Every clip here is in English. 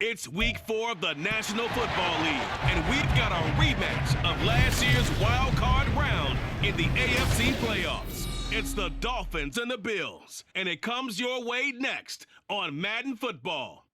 It's week 4 of the National Football League, and we've got a rematch of last year's wild card round in the AFC playoffs. It's the Dolphins and the Bills, and it comes your way next on Madden Football.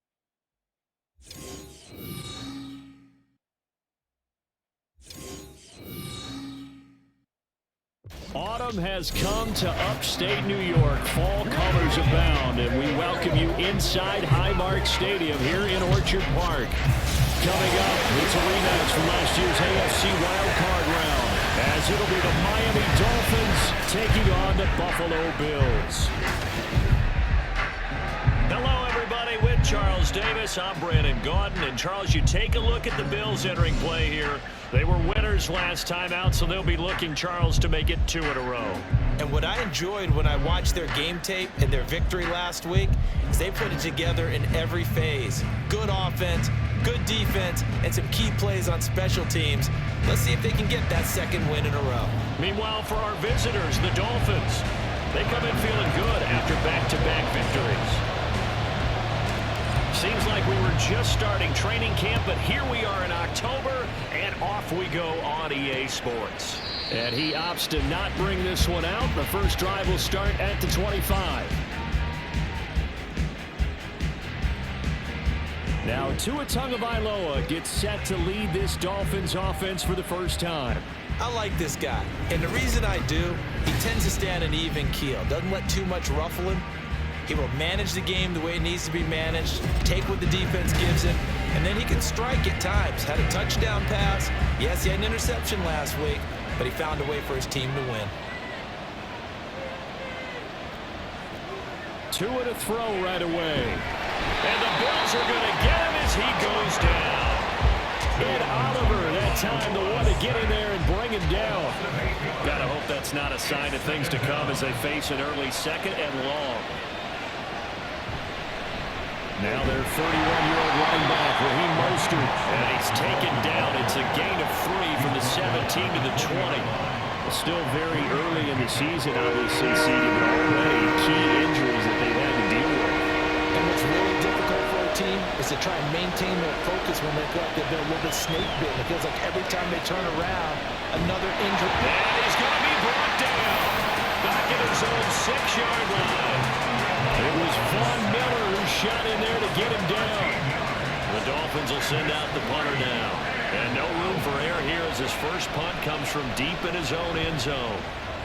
Autumn has come to upstate New York. Fall colors abound, and we welcome you inside Highmark Stadium here in Orchard Park. Coming up, it's a rematch from last year's AFC wildcard round, as it'll be the Miami Dolphins taking on the Buffalo Bills. Hello, everybody. With Charles Davis, I'm Brandon Gaudin. And, Charles, you take a look at the Bills entering play here. They were winners last time out, so they'll be looking, Charles, to make it 2 in a row. And what I enjoyed when I watched their game tape and their victory last week is they put it together in every phase. Good offense, good defense, and some key plays on special teams. Let's see if they can get that second win in a row. Meanwhile, for our visitors, the Dolphins, they come in feeling good after back-to-back victories. Seems like we were just starting training camp, but here we are in October, and off we go on EA Sports. And he opts to not bring this one out. The first drive will start at the 25. Now, Tua Tagovailoa gets set to lead this Dolphins offense for the first time. I like this guy, and the reason I do, he tends to stay on an even keel. Doesn't let too much ruffle him. He will manage the game the way it needs to be managed, take what the defense gives him, and then he can strike at times. Had a touchdown pass. Yes, he had an interception last week, but he found a way for his team to win. Tua to throw right away. And the Bills are going to get him as he goes down. Ed Oliver, that time the one to get in there and bring him down. Gotta hope that's not a sign of things to come as they face an early second and long. Now their 31-year-old running back, Raheem Mostert. And he's taken down. It's a gain of 3 from the 17 to the 20. Still very early in the season, obviously, seeding, but already key injuries that they've had to deal with. And what's really difficult for a team is to try and maintain their focus when they feel like they've been a little bit snake-bitten. It feels like every time they turn around, another injury. And he's going to be brought down. Back at his own 6-yard line. It was Von Miller who shot in there to get him down. The Dolphins will send out the punter now. And no room for error here as his first punt comes from deep in his own end zone.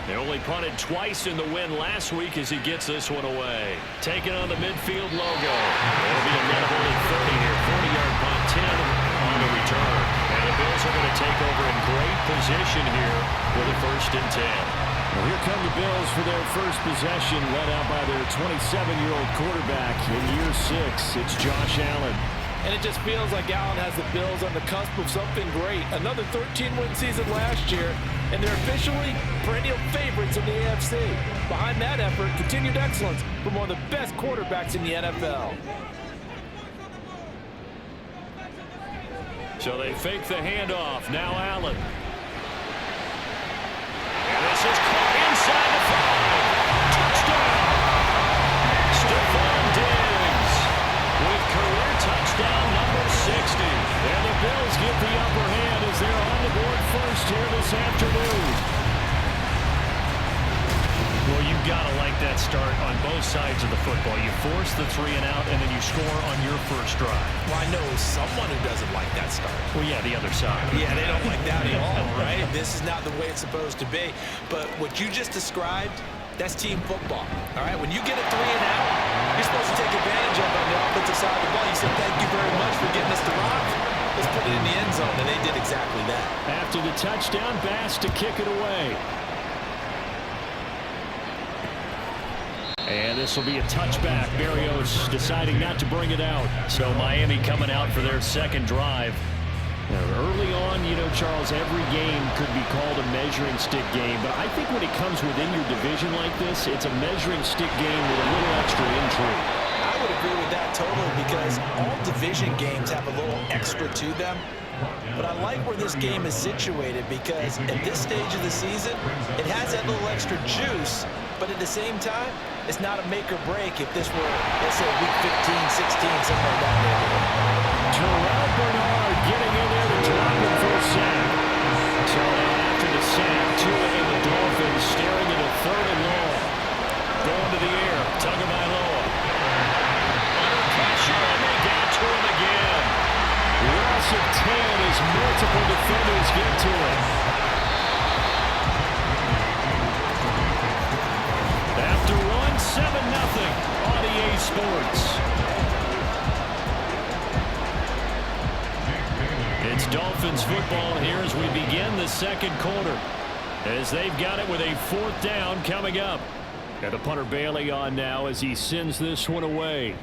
They only punted twice in the win last week as he gets this one away. Taking on the midfield logo. It'll be a net of only 30 here. 40-yard punt, 10 on the return. And the Bills are going to take over in great position here with a 1st and 10. Well, here come the Bills for their first possession, led out by their 27-year-old quarterback in year 6. It's Josh Allen. And it just feels like Allen has the Bills on the cusp of something great. Another 13-win season last year, and they're officially perennial favorites in the AFC. Behind that effort, continued excellence from one of the best quarterbacks in the NFL. So they fake the handoff. Now Allen. And this is caught inside the 5. Touchdown! Stephon Diggs with career touchdown number 60. And the Bills get the upper hand as they're on the board first here this afternoon. Well, you've got to like that start on both sides of the football. You force the 3 and out, and then you score on your first drive. Well, I know someone who doesn't like that start. Well, yeah, the other side. Yeah, they don't like that at all, right? This is not the way it's supposed to be. But what you just described, that's team football, all right? When you get a 3 and out, you're supposed to take advantage of it on the offensive side of the ball. You say, thank you very much for getting us to rock. Let's put it in the end zone, and they did exactly that. After the touchdown, Bass to kick it away. And this will be a touchback. Berrios deciding not to bring it out. So Miami coming out for their second drive. Now, early on, you know, Charles, every game could be called a measuring stick game. But I think when it comes within your division like this, it's a measuring stick game with a little extra intrigue. I would agree with that totally because all division games have a little extra to them. But I like where this game is situated because at this stage of the season, it has that little extra juice But at the same time, it's not a make or break if this were, let's say, week 15, 16, something like that neighborhood. Terrell Bernard getting in there to drop him for a sack. So after the sack, Tua and the Dolphins staring at a 3rd and long. Going to the air, Tagovailoa. Under pressure, and they got to him again. Loss of 10 as multiple defenders get to him. After one, 7-0 on EA Sports. It's Dolphins football here as we begin the second quarter. As they've got it with a 4th down coming up. And the punter Bailey on now as he sends this one away.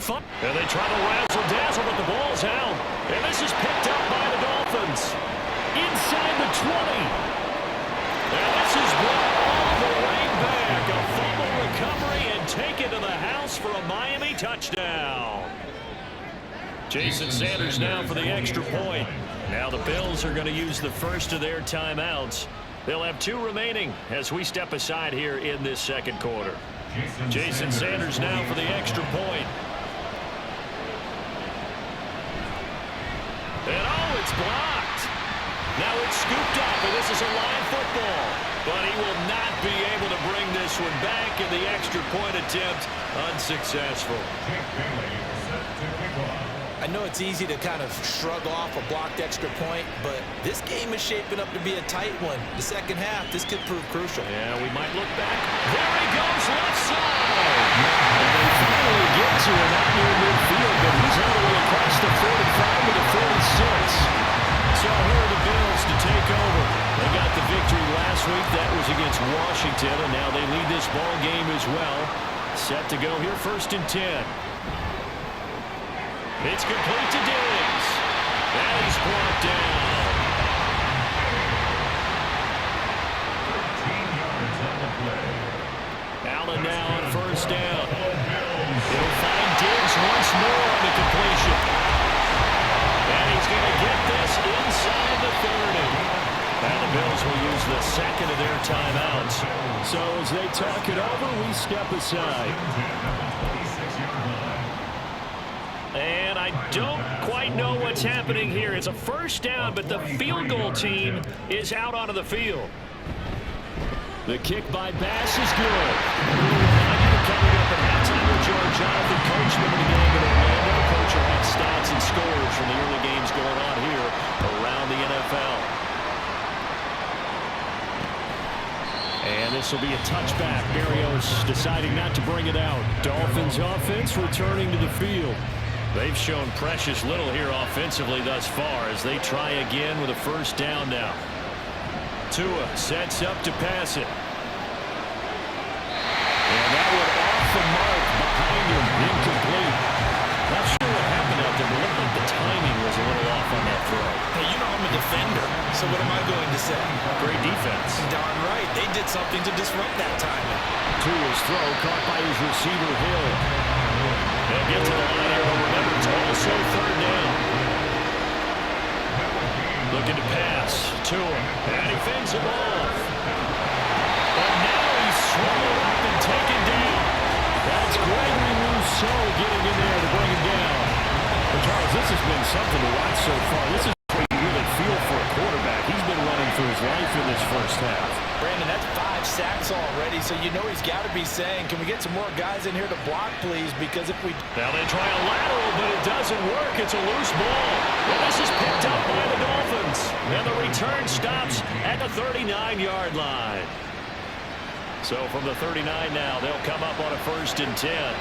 And they try to razzle-dazzle, but the ball's out. And this is picked up by the Dolphins. Inside the 20. And this is brought all the way back. A fumble recovery and taken to the house for a Miami touchdown. Jason Sanders now for the extra point. Now the Bills are going to use the first of their timeouts. They'll have 2 remaining as we step aside here in this second quarter. Jason Sanders now for the extra point. And oh, it's blocked. Now it's scooped up, and this is a live football. But he will not be able to bring this one back, and the extra point attempt unsuccessful. I know it's easy to kind of shrug off a blocked extra point, but this game is shaping up to be a tight one. The second half, this could prove crucial. Yeah, we might look back. There he goes, left side. And they finally get to him out near midfield, but he's all the way across the 45 to the 46. So here are the Bills to take over. They got the victory last week. That was against Washington, and now they lead this ball game as well. Set to go here, 1st and 10. It's complete to Diggs. And he's brought down. 13 yards on the play. Allen now on 1st down. He'll find Diggs once more on the completion. And he's going to get this inside the 30. And the Bills will use the second of their timeouts. So as they talk it over, we step aside. And I don't quite know what's happening here. It's a 1st down, but the field goal team is out onto the field. The kick by Bass is good. Coming up at halftime with George Jonathan, coach of the game in Orlando. The coach will have stats and scores from the early games going on here around the NFL. And this will be a touchback. Berrios deciding not to bring it out. Dolphins offense returning to the field. They've shown precious little here offensively thus far as they try again with a 1st down now. Tua sets up to pass it. And that one off the mark behind him, incomplete. Not sure what happened out there, but it looked like the timing was a little off on that throw. Hey, you know I'm a defender, so what am I going to say? Great defense. Darn right. They did something to disrupt that timing. Tua's throw caught by his receiver, Hill. They'll get to the line here. Remember, it's also 3rd down. Looking to pass. Tua. And he fends him off. But now he's swallowed up and taken down. That's Gregory Rousseau getting in there to bring him down. But Charles, this has been something to watch so far. This is what you really feel for a quarterback. He's been running for his life in this 1st half. Brandon, that's 5 sacks already, so you know he's got to be saying, can we get some more guys in here to block, please? Because if we... Now they try a lateral, but it doesn't work. It's a loose ball. Well, this is picked up by the Dolphins. And the return stops at the 39-yard line. So from the 39 now, they'll come up on a 1st and 10.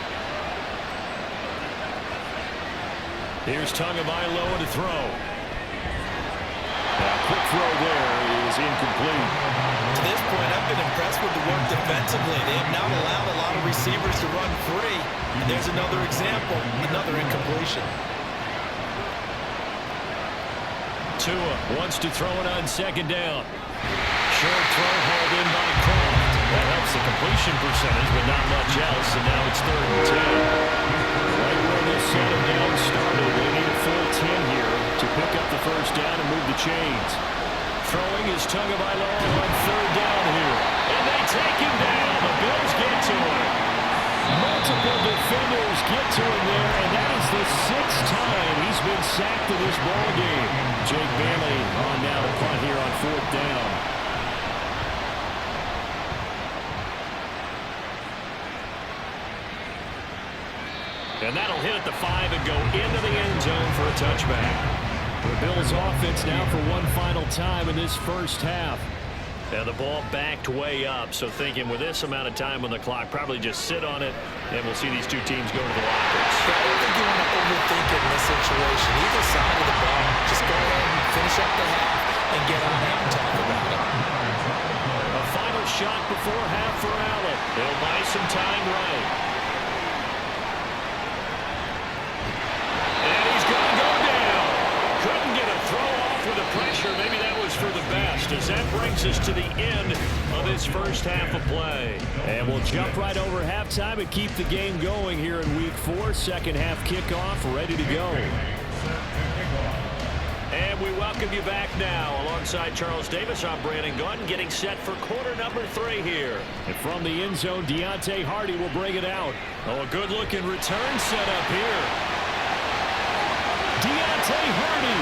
Here's Tagovailoa to throw. A quick throw there is incomplete. To this point, I've been impressed with the work defensively. They have not allowed a lot of receivers to run free. And there's another example, another incompletion. Tua wants to throw it on 2nd down. Short throw hauled in by Croft. That helps the completion percentage, but not much else. And now it's 3rd and 10. Right where this set of down started, they need a full 10 here to pick up the 1st down and move the chains. Throwing is Tagovailoa on 3rd down here. And they take him down. The Bills get to him. Multiple defenders get to him there, and that is the 6th time he's been sacked in this ball game. Jake Bailey on now to punt here on 4th down. And that'll hit at the 5 and go into the end zone for a touchback. The Bills offense now for one final time in this first half. And the ball backed way up, so thinking with this amount of time on the clock, probably just sit on it, and we'll see these two teams go to the lockers. I don't think you want to overthink it in this situation. Either side of the ball, just go ahead and finish up the half and get on out and talk about it. A final shot before half for Allen. They'll buy some time right. And he's going to go down. Couldn't get a throw off with the pressure. Maybe that was for the best, as that brings us to the end of this first half of play. And we'll jump right over halftime and keep the game going here in Week 4. Second half kickoff ready to go. And we welcome you back now. Alongside Charles Davis, I'm Brandon Gunn, getting set for quarter number 3 here. And from the end zone, Deontay Hardy will bring it out. Oh, a good-looking return set up here. Deontay Hardy,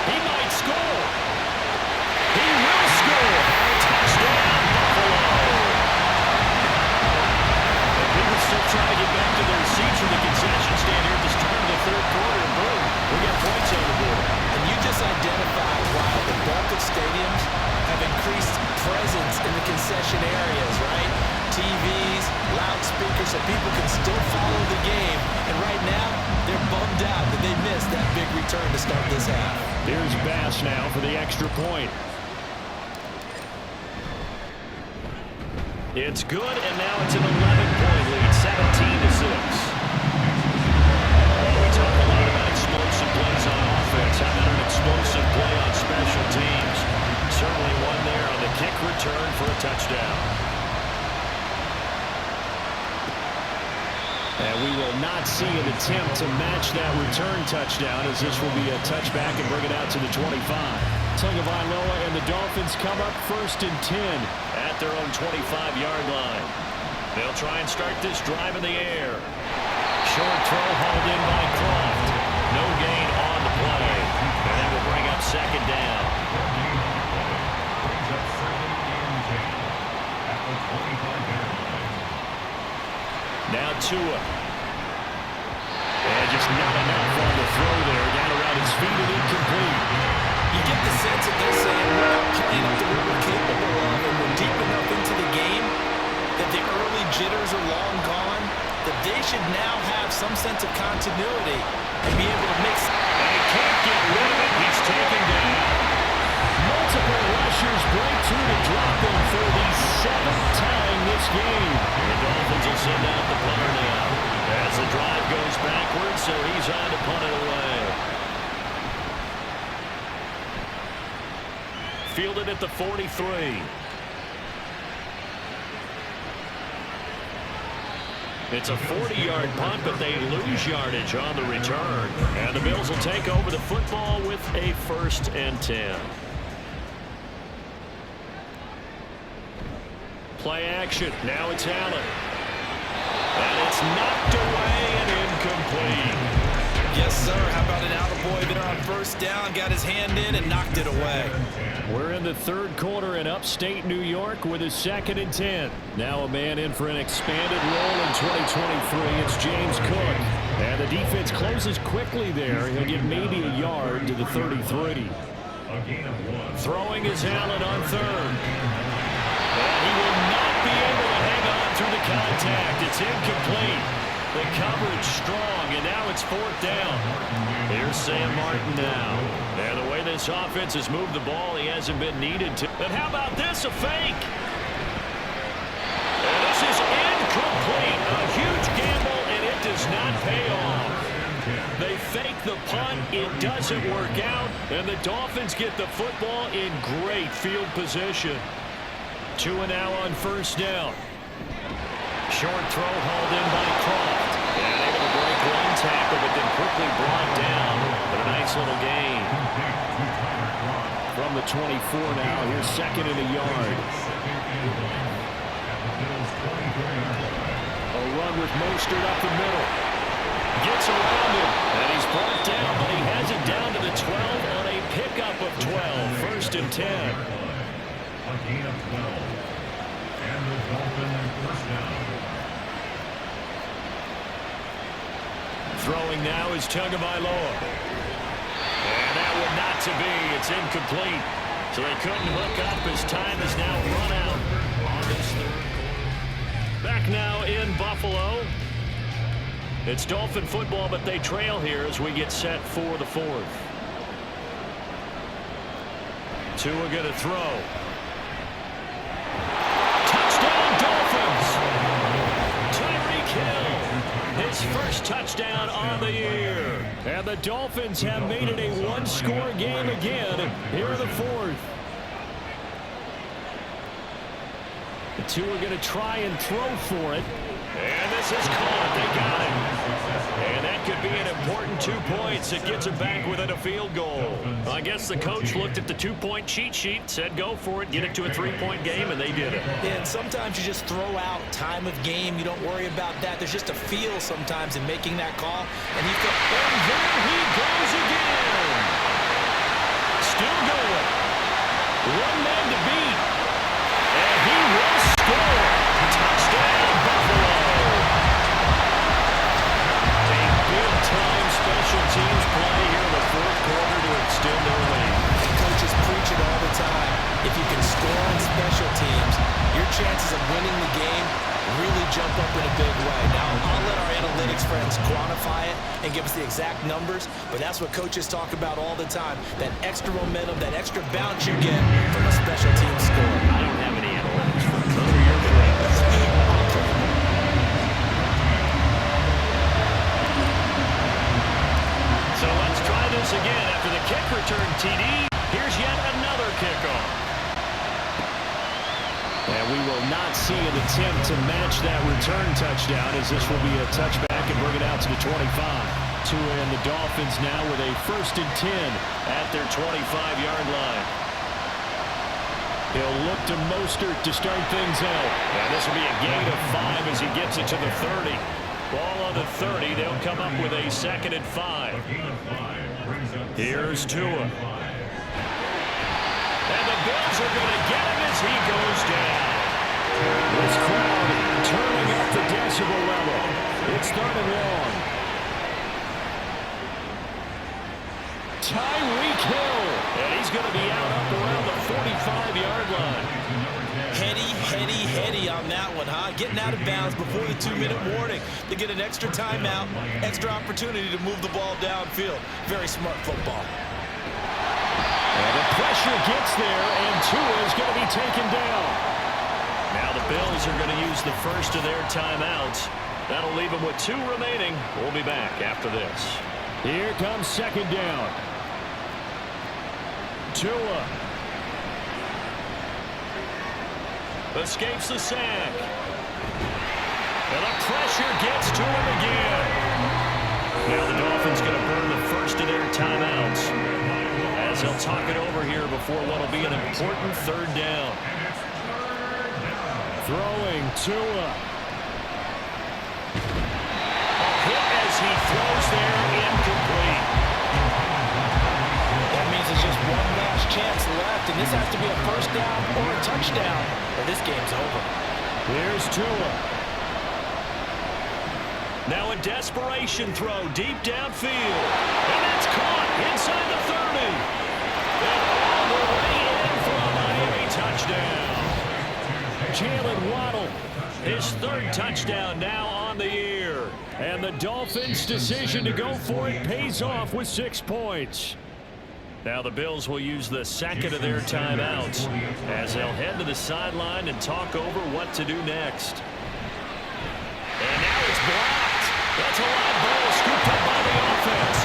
he might score. He will score. Touchdown, Buffalo. And people still trying to get back to their seats from the concession stand here at the start of the 3rd quarter. And boom, we got points on the board. And you just identified why the bulk of stadiums have increased presence in the concession areas, right? TVs, loudspeakers, so people can still follow the game. And right now, they're bummed out that they missed that big return to start this half. Here's Bass now for the extra point. It's good, and now it's an 11-point lead, 17-6. We talk a lot about explosive plays on offense. How about an explosive play on special teams? Certainly one there on the kick return for a touchdown. And we will not see an attempt to match that return touchdown, as this will be a touchback and bring it out to the 25. Tagovailoa and the Dolphins come up 1st and 10 at their own 25-yard line. They'll try and start this drive in the air. Short throw hauled in by Croft. No gain on the play. And that will bring up 2nd down. Now Tua. And just not enough on the throw there. Down around his feet and incomplete. You get the sense that they're saying we're not playing up to what we're capable of, and we're deep enough into the game that the early jitters are long gone, that they should now have some sense of continuity and be able to mix. And he can't get rid of it. He's taken down. Multiple rushers break through to drop him for the 7th time this game. The Dolphins will send out the punter now as the drive goes backwards, so he's on to punt it away. Fielded at the 43. It's a 40-yard punt, but they lose yardage on the return. And the Bills will take over the football with a 1st and 10. Play action. Now it's Allen. And it's knocked away and incomplete. Yes, sir. How about an attaboy there on 1st down? Got his hand in and knocked it away. We're in the 3rd quarter in upstate New York with a 2nd and 10. Now a man in for an expanded role in 2023. It's James Cook. And the defense closes quickly there. He'll get maybe a yard to the 33. Throwing is Allen on 3rd. And he will not be able to hang on through the contact. It's incomplete. The coverage strong, and now it's 4th down. Here's Sam Martin now. And the way this offense has moved the ball, he hasn't been needed to. But how about this, a fake? And this is incomplete. A huge gamble, and it does not pay off. They fake the punt. It doesn't work out, and the Dolphins get the football in great field position. Tua now on 1st down. Short throw hauled in by Croft. And able to break one tackle, but then quickly brought down. But a nice little gain. From the 24 now, here's 2nd and a yard. one with Mostert up the middle. Gets around him, and he's brought down, but he has it down to the 12 on a pickup of 12. First and 10. A gain of 12. And the Dolphins first down. Throwing now is Tagovailoa. And that one not to be. It's incomplete. So they couldn't hook up. His time is now run out on this third quarter. Back now in Buffalo. It's Dolphin football, but they trail here as we get set for the fourth. Tua going to throw. Touchdown Dolphins! Tyreek Hill, his first touchdown on the year. And the Dolphins have made it a one-score game again here in the fourth. The two are going to try and throw for it. And this is caught. They got it. And that could be an important 2 points. It gets it back within a field goal. I guess the coach looked at the 2-point cheat sheet, said go for it, get it to a 3-point game, and they did it. Yeah, and sometimes you just throw out time of game. You don't worry about that. There's just a feel sometimes in making that call. And there he goes again. Still going. One man to beat. And he will score. Touchdown, Buffalo. Big-time special teams play here in the fourth quarter to extend their lead. Coaches preach it all the time. If you can score on special teams, your chances of winning the game really jump up in a big way. Now, I'll let our analytics friends quantify it and give us the exact numbers, but that's what coaches talk about all the time, that extra momentum, that extra bounce you get from a special team score. I don't have any analytics for those are your friends. So let's try this again. After the kick return TD, here's yet another kickoff. And we will not see an attempt to match that return touchdown, as this will be a touchback and bring it out to the 25. Tua and the Dolphins now with a 1st and 10 at their 25-yard line. He'll look to Mostert to start things out. And this will be a gain of 5 as he gets it to the 30. Ball on the 30. They'll come up with a 2nd and 5. Here's Tua. And the Bills are going to get him as he goes down. This crowd turning up the decibel level. It's 3rd and long. Tyreek Hill. And he's going to be out up around the 45-yard line. Heady on that one, huh? Getting out of bounds before the 2-minute warning. They get an extra timeout, extra opportunity to move the ball downfield. Very smart football. And the pressure gets there, and Tua is going to be taken down. Now the Bills are going to use the first of their timeouts. That'll leave them with 2 remaining. We'll be back after this. Here comes 2nd down. Tua escapes the sack. And the pressure gets to him again. Now the Dolphins going to burn the first of their timeouts as they'll talk it over here before what will be an important 3rd down. Throwing Tua. A hit as he throws there, incomplete. That means there's just one last chance left, and this has to be a 1st down or a touchdown, or this game's over. Here's Tua. Now a desperation throw deep downfield. And that's caught inside the 30. And all the way in for a Miami touchdown. Jalen Waddle, his 3rd touchdown now on the year. And the Dolphins' decision to go for it pays off with 6 points. Now the Bills will use the 2nd of their timeouts as they'll head to the sideline and talk over what to do next. And now it's blocked. That's a live ball scooped up by the offense.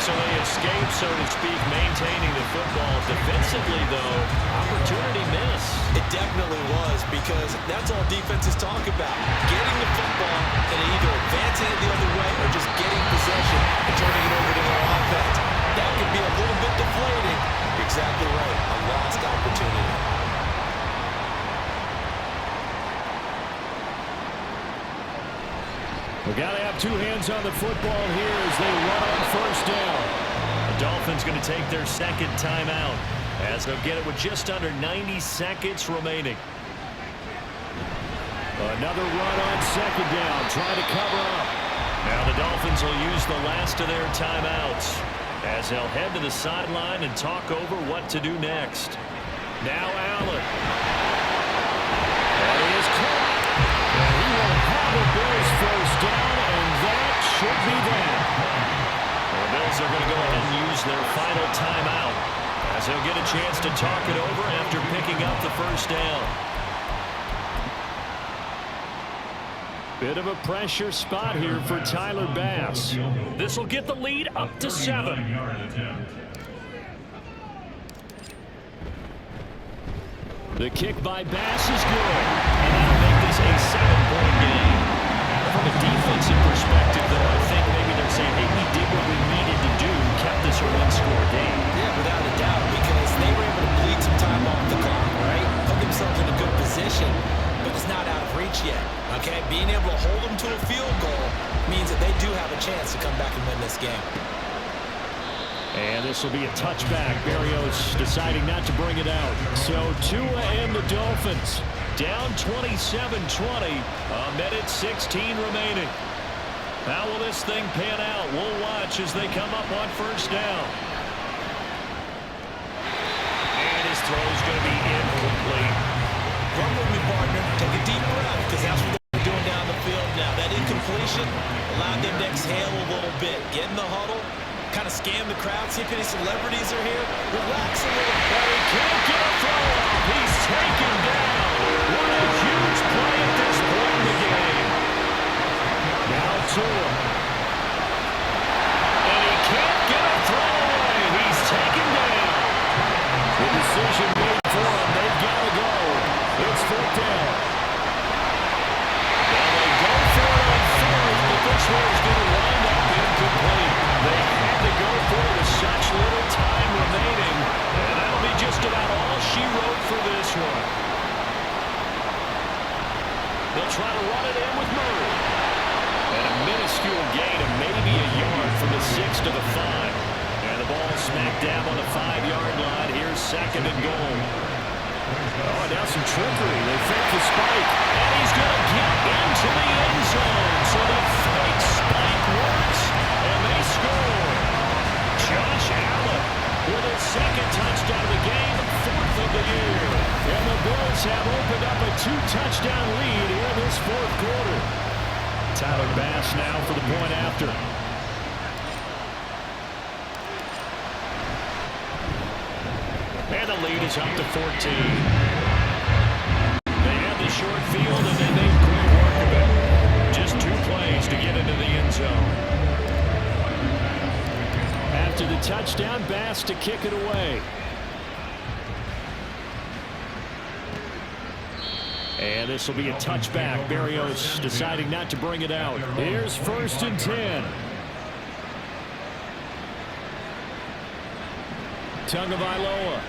So they escape, so to speak, maintaining the football. Defensively, though, opportunity miss. It definitely was, because that's all defenses talk about. Getting the football and either advancing it the other way or just getting possession and turning it over to their offense. That could be a little bit deflating. You're exactly right. A lost opportunity. We've got to have two hands on the football here as they run on first down. The Dolphins going to take their second timeout as they'll get it with just under 90 seconds remaining. Another run on second down, trying to cover up. Now the Dolphins will use the last of their timeouts as they'll head to the sideline and talk over what to do next. Now Allen. That is caught. And he will have the Bills first down, and that should be that. The Bills are going to go ahead and use their final timeout as they'll get a chance to talk it over after picking up the first down. Bit of a pressure spot here for Tyler Bass. This will get the lead up to 7. The kick by Bass is good, and that'll make this a 7-point game. From a defensive perspective, though, I think maybe they're saying, hey, we did what we needed to do, kept this a one-score game. Yeah, without a doubt, because they were able to bleed some time off the clock, right? Put themselves in a good position, but it's not out of reach yet, okay? Being able to hold them to a field goal means that they do have a chance to come back and win this game. And this will be a touchback. Berrios deciding not to bring it out. So Tua and the Dolphins down 27-20. A minute 16 remaining. How will this thing pan out? We'll watch as they come up on first down. And his throw is going to be incomplete. Run with me, partner. Take a deep breath, because that's what they're doing down the field now. That incompletion allowed them to exhale a little bit. Get in the huddle. Kind of scan the crowd, see if any celebrities are here. Relax a little bit. He can't get a throw off. He's taken down. What a huge play at this point in the game. Now Tua. And he can't get a throw away. He's taken down. The decision made for him. They've got to go. It's 4th down. Now they go for it on 4th, but this one's going to wind up incomplete. They had to go for it with such little time remaining, and that'll be just about all she wrote for this one. They'll try to run it in with Murray. And a minuscule gain of maybe a yard from the 6 to the 5. And the ball smacked down on the 5-yard line. Here's 2nd and goal. Oh, now some trickery. They fake the spike. And he's going to get into the end zone. So the fake spike works. And they score. Josh Allen with his 2nd touchdown of the game, 4th of the year. And the Bills have opened up a 2-touchdown lead here in this 4th quarter. Tyler Bass now for the point after. And the lead is up to 14. They had the short field and then they quick work of it. Just 2 plays to get into the end zone. After the touchdown, Bass to kick it away. And this will be a touchback. Berrios deciding not to bring it out. Here's 1st and 10. Tagovailoa.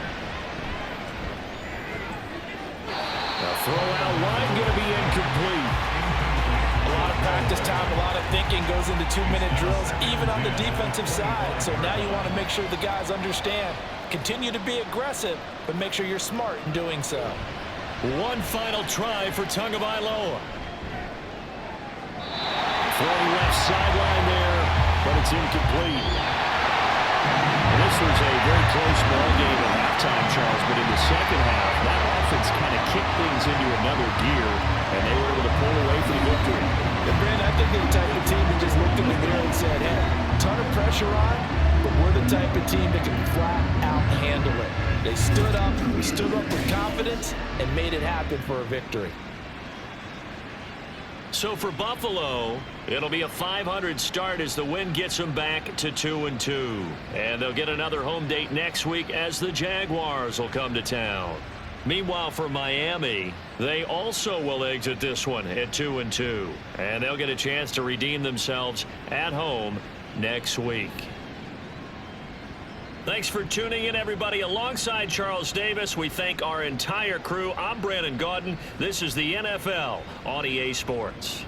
The throw out line going to be incomplete. A lot of practice time, a lot of thinking goes into 2-minute drills, even on the defensive side. So now you want to make sure the guys understand. Continue to be aggressive, but make sure you're smart in doing so. One final try for Tagovailoa. Throwing left sideline there, but it's incomplete. This was a very close ball game at halftime, Charles, but in the second half, that offense kind of kicked things into another gear, and they were able to pull away for the victory. And Brandon, I think they're the type of team that just looked in the mirror and said, hey, ton of pressure on, but we're the type of team that can flat out handle it. They stood up, we stood up with confidence, and made it happen for a victory. So for Buffalo, it'll be a .500 start as the win gets them back to 2-2. And they'll get another home date next week as the Jaguars will come to town. Meanwhile, for Miami, they also will exit this one at 2-2. And they'll get a chance to redeem themselves at home next week. Thanks for tuning in, everybody. Alongside Charles Davis, we thank our entire crew. I'm Brandon Gaudin. This is the NFL on EA Sports.